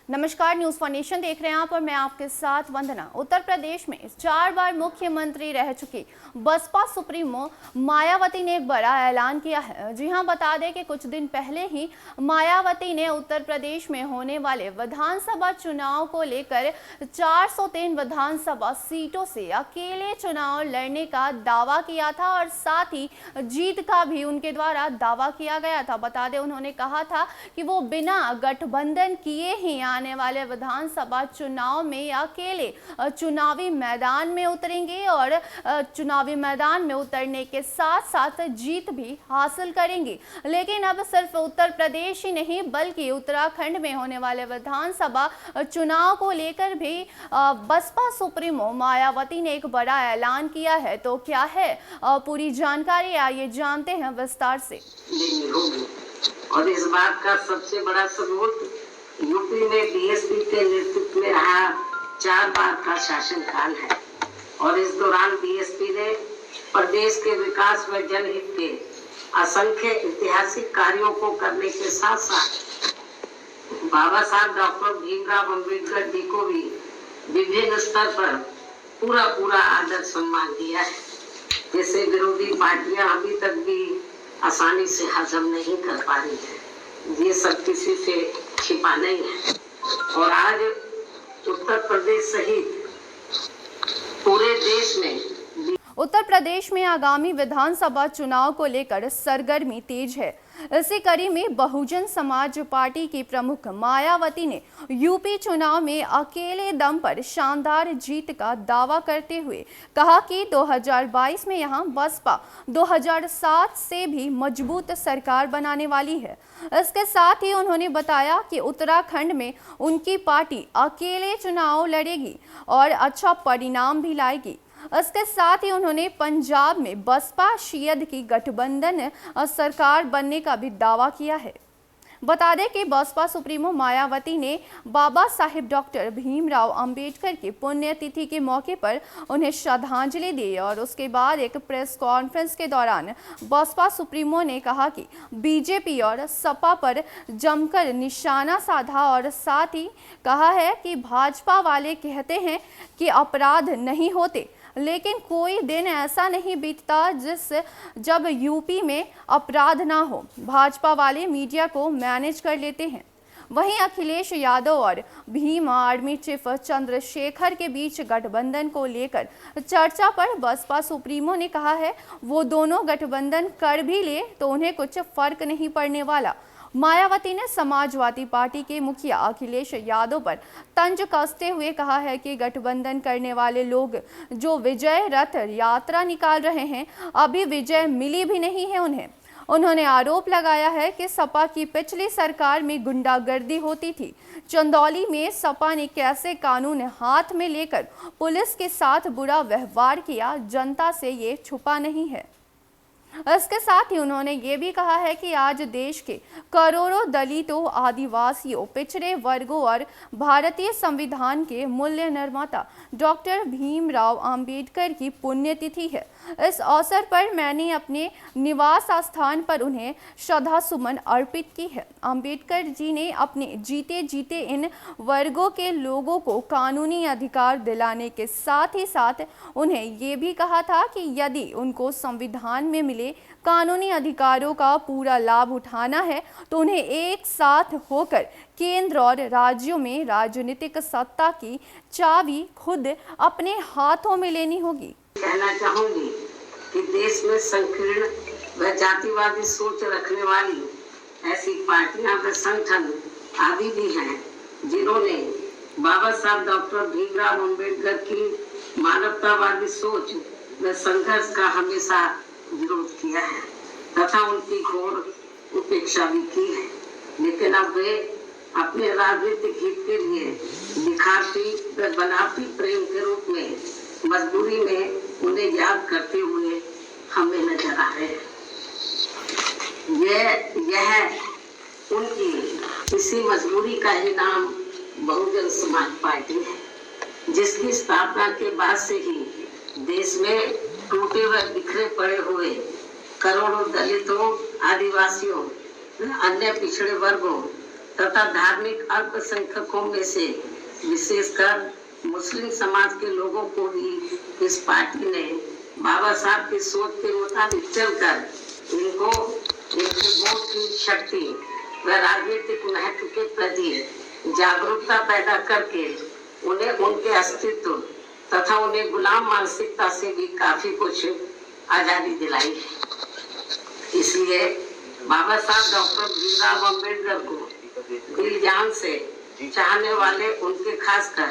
नमस्कार, news for nation देख रहे हैं आप और मैं आपके साथ वंदना। उत्तर प्रदेश में 4 बार मुख्यमंत्री रह चुकी बसपा सुप्रीमो मायावती ने एक बड़ा ऐलान किया है। जी हां, बता दें कि कुछ दिन पहले ही मायावती ने उत्तर प्रदेश में होने वाले विधानसभा चुनाव को लेकर 403 विधानसभा सीटों से अकेले चुनाव लड़ने का दावा किया था और साथ ही जीत का भी उनके द्वारा दावा किया गया था। बता दें, उन्होंने कहा था कि वो बिना गठबंधन किए ही आने वाले विधानसभा चुनाव में अकेले चुनावी मैदान में उतरेंगे और चुनावी मैदान में उतरने के साथ साथ जीत भी हासिल करेंगे। लेकिन अब सिर्फ उत्तर प्रदेश ही नहीं बल्कि उत्तराखंड में होने वाले विधानसभा चुनाव को लेकर भी बसपा सुप्रीमो मायावती ने एक बड़ा ऐलान किया है। तो क्या है पूरी जानकारी, आइए जानते हैं विस्तार से। और इस बात का सबसे बड़ा सबूत यूपी में बीएसपी के नेतृत्व में रहा 4 बार का शासनकाल है और इस दौरान बीएसपी ने प्रदेश के विकास व जनहित के असंख्य ऐतिहासिक कार्यों को करने के साथ साथ बाबा साहब डॉक्टर भीमराव अम्बेडकर जी को भी विभिन्न स्तर पर पूरा आदर सम्मान दिया है, जिसे विरोधी पार्टियां अभी तक भी आसानी से हजम नहीं कर पा रही है। ये सब किसी से छिपा नहीं है और आज उत्तर प्रदेश सहित पूरे देश में उत्तर प्रदेश में आगामी विधानसभा चुनाव को लेकर सरगर्मी तेज है। इसी कड़ी में बहुजन समाज पार्टी की प्रमुख मायावती ने यूपी चुनाव में अकेले दम पर शानदार जीत का दावा करते हुए कहा कि 2022 में यहां बसपा 2007 से भी मजबूत सरकार बनाने वाली है। इसके साथ ही उन्होंने बताया कि उत्तराखंड में उनकी पार्टी अकेले चुनाव लड़ेगी और अच्छा परिणाम भी लाएगी। इसके साथ ही उन्होंने पंजाब में बसपा शियद की गठबंधन सरकार बनने का भी दावा किया है। बता दें कि बसपा सुप्रीमो मायावती ने बाबा साहिब डॉक्टर भीमराव अंबेडकर की पुण्यतिथि के मौके पर उन्हें श्रद्धांजलि दी और उसके बाद एक प्रेस कॉन्फ्रेंस के दौरान बसपा सुप्रीमो ने कहा कि बीजेपी और सपा पर जमकर निशाना साधा और साथ ही कहा है कि भाजपा वाले कहते हैं कि अपराध नहीं होते, लेकिन कोई दिन ऐसा नहीं बीतता जब यूपी में अपराध ना हो। भाजपा वाले मीडिया को मैनेज कर लेते हैं। वहीं अखिलेश यादव और भीम आर्मी चीफ चंद्रशेखर के बीच गठबंधन को लेकर चर्चा पर बसपा सुप्रीमो ने कहा है वो दोनों गठबंधन कर भी ले तो उन्हें कुछ फर्क नहीं पड़ने वाला। मायावती ने समाजवादी पार्टी के मुखिया अखिलेश यादव पर तंज कसते हुए कहा है कि गठबंधन करने वाले लोग जो विजय रथ यात्रा निकाल रहे हैं, अभी विजय मिली भी नहीं है उन्हें। उन्होंने आरोप लगाया है कि सपा की पिछली सरकार में गुंडागर्दी होती थी। चंदौली में सपा ने कैसे कानून हाथ में लेकर पुलिस के साथ बुरा व्यवहार किया, जनता से ये छुपा नहीं है। इसके साथ ही उन्होंने ये भी कहा है कि आज देश के करोड़ों दलितों, आदिवासियों, पिछड़े वर्गों और भारतीय संविधान के मूल्य निर्माता डॉक्टर भीमराव अंबेडकर की पुण्यतिथि है। इस अवसर पर मैंने अपने निवास स्थान पर उन्हें श्रद्धा सुमन अर्पित की है। अंबेडकर जी ने अपने जीते जीते इन वर्गों के लोगों को कानूनी अधिकार दिलाने के साथ ही साथ उन्हें ये भी कहा था कि यदि उनको संविधान में मिले कानूनी अधिकारों का पूरा लाभ उठाना है तो उन्हें एक साथ होकर केंद्र और राज्यों में राजनीतिक सत्ता की चाबी खुद अपने हाथों में लेनी होगी। कहना चाहूंगी कि देश में संकीर्ण व जातिवादी सोच रखने वाली ऐसी पार्टियां व संगठन आदि भी हैं जिन्होंने बाबा साहब डॉक्टर भीमराव अम्बेडकर की मानवतावादी सोच व संघर्ष का हमेशा विरोध किया है तथा उनकी घोर उपेक्षा भी की है, लेकिन अब वे अपने राजनीतिक हित के लिए दिखाती व बनावटी प्रेम के रूप में मजबूरी में उन्हें याद करते हुए हमें नजर आ रहे हैं। यह उनकी इसी मजबूरी का ही नाम बहुजन समाज पार्टी है, जिसकी स्थापना के बाद से ही देश में टूटे व बिखरे पड़े हुए करोड़ों दलितों, आदिवासियों, अन्य पिछड़े वर्गों तथा धार्मिक अल्पसंख्यकों में से विशेषकर मुस्लिम समाज के लोगों को भी इस पार्टी ने बाबा साहब की सोच के मुताबिक चलकर इनको इनके वोट की शक्ति व राजनीतिक महत्व के प्रति जागरूकता पैदा करके उन्हें उनके अस्तित्व तथा उन्हें गुलाम मानसिकता से भी काफी कुछ आजादी दिलाई है। इसलिए बाबा साहब डॉक्टर भीमराव अम्बेडकर को दिल जान से चाहने वाले उनके खासकर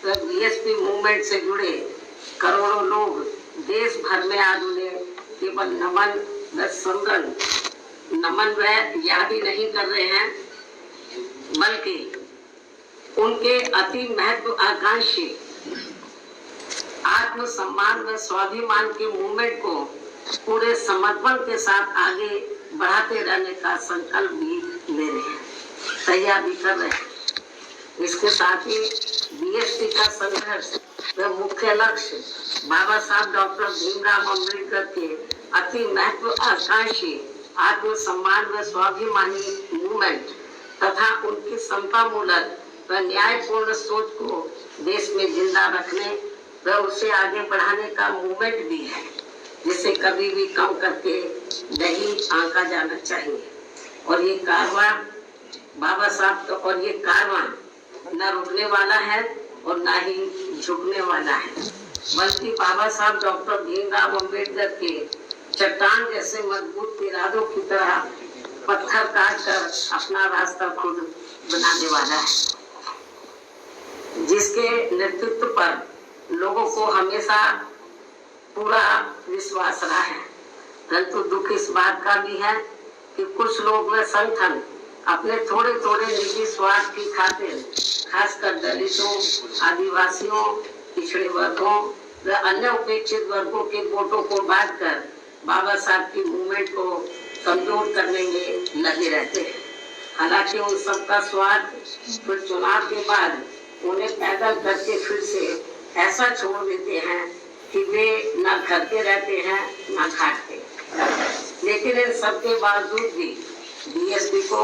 बीएसपी मूवमेंट से जुड़े करोड़ों लोग देश भर में आज उन्हें केवल नमन व याद ही नहीं कर रहे हैं, बल्कि उनके अति महत्वाकांक्षी आत्मसम्मान व स्वाभिमान के मूवमेंट को पूरे समर्पण के साथ आगे बढ़ाते रहने का संकल्प भी ले रहे हैं, तैयार भी कर रहे हैं। इसके साथ ही बीएसपी का संघर्ष व मुख्य लक्ष्य बाबा साहब डॉक्टर भीमराव अम्बेडकर के अति महत्वाकांक्षी आत्मसम्मान व स्वाभिमानी मूवमेंट तथा उनकी समतामूलक व न्यायपूर्ण सोच को देश में जिंदा रखने व उसे आगे बढ़ाने का मूवमेंट भी है, जिसे कभी भी कम करके नहीं आंका जाना चाहिए। और ये कारवां बाबा साहब का और ये कारवां न रुकने वाला है और न ही झुकने वाला है, बल्कि बाबा साहब डॉक्टर भीमराव अम्बेडकर के चट्टान जैसे मजबूत इरादों की तरह पत्थर काट कर अपना रास्ता खुद बनाने वाला है, जिसके नेतृत्व पर लोगों को हमेशा पूरा विश्वास रहा है। परंतु दुख इस बात का भी है कि कुछ लोग व संगठन अपने थोड़े थोड़े निजी स्वार्थ की खातिर खासकर दलितों, आदिवासियों, पिछड़े वर्गों व अन्य उपेक्षित वर्गों के वोटों को बांटकर बाबा साहब की मूवमेंट को कमजोर करने में लगे रहते हैं। हालांकि उन सबका स्वार्थ फिर चुनाव के बाद उन्हें पैदल करके फिर से ऐसा छोड़ देते हैं कि वे न करते रहते हैं न खाते। लेकिन इन सबके बावजूद भी बीएसपी को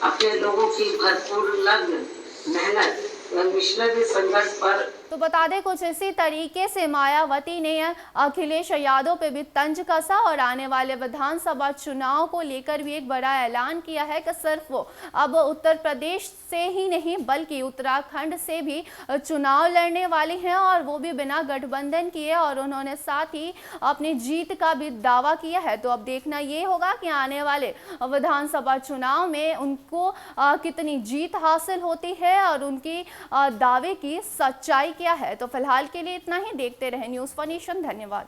अपने लोगों की भरपूर लगन, मेहनत व मिशनरी संघर्ष पर तो बता दें कुछ इसी तरीके से मायावती ने अखिलेश यादव पे भी तंज कसा और आने वाले विधानसभा चुनाव को लेकर भी एक बड़ा ऐलान किया है कि सिर्फ वो अब उत्तर प्रदेश से ही नहीं बल्कि उत्तराखंड से भी चुनाव लड़ने वाले हैं, और वो भी बिना गठबंधन किए, और उन्होंने साथ ही अपनी जीत का भी दावा किया है। तो अब देखना ये होगा कि आने वाले विधानसभा चुनाव में उनको कितनी जीत हासिल होती है और उनकी दावे की सच्चाई क्या है। तो फिलहाल के लिए इतना ही। देखते रहे न्यूज़ फॉर नेशन। धन्यवाद।